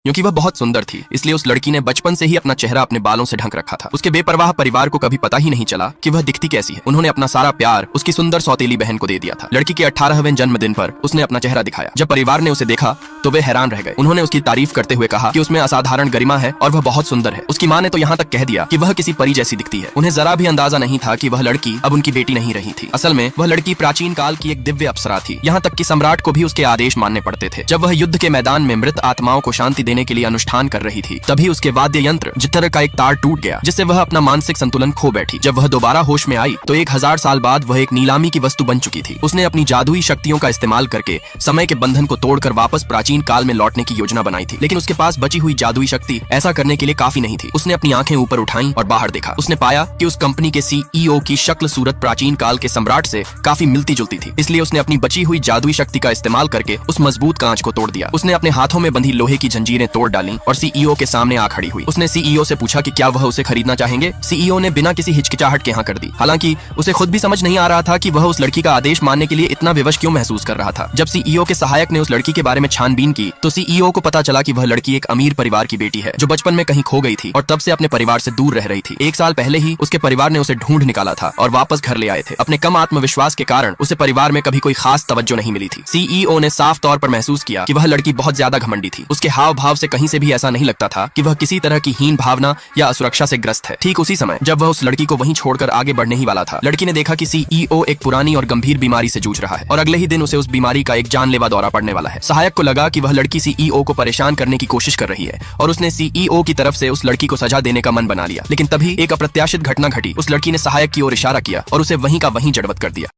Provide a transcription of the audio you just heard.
क्योंकि वह बहुत सुंदर थी, इसलिए उस लड़की ने बचपन से ही अपना चेहरा अपने बालों से ढक रखा था। उसके बेपरवाह परिवार को कभी पता ही नहीं चला कि वह दिखती कैसी है। उन्होंने अपना सारा प्यार उसकी सुंदर सौतेली बहन को दे दिया था। लड़की के 18वें जन्मदिन पर उसने अपना चेहरा दिखाया। जब परिवार ने उसे देखा तो वे हैरान रह गए। उन्होंने उसकी तारीफ करते हुए कहा कि उसमें असाधारण गरिमा है और वह बहुत सुंदर है। उसकी माँ ने तो यहाँ तक कह दिया कि वह किसी परी जैसी दिखती है। उन्हें जरा भी अंदाजा नहीं था कि वह लड़की अब उनकी बेटी नहीं रही थी। असल में वह लड़की प्राचीन काल की एक दिव्य अप्सरा थी। यहाँ तक कि सम्राट को भी उसके आदेश मानने पड़ते थे। जब वह युद्ध के मैदान में मृत आत्माओं को शांति देने के लिए अनुष्ठान कर रही थी, तभी उसके वाद्य यंत्र जितर का एक तार टूट गया, जिससे वह अपना मानसिक संतुलन खो बैठी। जब वह दोबारा होश में आई तो 1000 साल बाद वह एक नीलामी की वस्तु बन चुकी थी। उसने अपनी जादुई शक्तियों का इस्तेमाल करके समय के बंधन को तोड़कर वापस प्राचीन काल में लौटने की योजना बनाई थी। लेकिन उसके पास बची हुई जादुई शक्ति ऐसा करने के लिए काफी नहीं थी। उसने अपनी आंखें ऊपर उठाई और बाहर देखा। उसने पाया कि उस कंपनी के CEO की शक्ल सूरत प्राचीन काल के सम्राट से काफी मिलती जुलती थी। इसलिए उसने अपनी बची हुई जादुई शक्ति का इस्तेमाल करके उस मजबूत कांच को तोड़ दिया। उसने अपने हाथों में बंधी लोहे की जंजीरें तोड़ डाली और CEO के सामने आ खड़ी हुई। उसने CEO से पूछा कि क्या वह उसे खरीदना चाहेंगे। CEO ने बिना किसी हिचकिचाहट के हाँ कर दी। हालांकि उसे खुद भी समझ नहीं आ रहा था कि वह उस लड़की का आदेश मानने के लिए इतना विवश क्यों महसूस कर रहा था। जब CEO के सहायक ने उस लड़की के बारे में छानबीन की तो CEO को पता चला कि वह लड़की एक अमीर परिवार की बेटी है जो बचपन में कहीं खो गई थी और तब से अपने परिवार से दूर रह रही थी। 1 साल पहले ही उसके परिवार ने उसे ढूंढ निकाला था और वापस घर ले आए थे। अपने कम आत्मविश्वास के कारण उसे परिवार में कभी कोई खास तवज्जो नहीं मिली थी। CEO ने साफ तौर पर महसूस किया कि वह लड़की बहुत ज्यादा घमंडी थी। उसके हाव भाव से कहीं से भी ऐसा नहीं लगता था कि वह किसी तरह की हीन भावना या असुरक्षा से ग्रस्त है। ठीक उसी समय जब वह उस लड़की को वहीं छोड़कर आगे बढ़ने ही वाला था, लड़की ने देखा कि CEO एक पुरानी और गंभीर बीमारी से जूझ रहा है और अगले ही दिन उसे उस बीमारी का एक जानलेवा दौरा पड़ने वाला है। सहायक को लगा कि वह लड़की CEO को परेशान करने की कोशिश कर रही है और उसने CEO की तरफ से उस लड़की को सजा देने का मन बना लिया। लेकिन तभी एक अप्रत्याशित घटना घटी। उस लड़की ने सहायक की ओर इशारा किया और उसे वहीं का वहीं जड़वत कर दिया।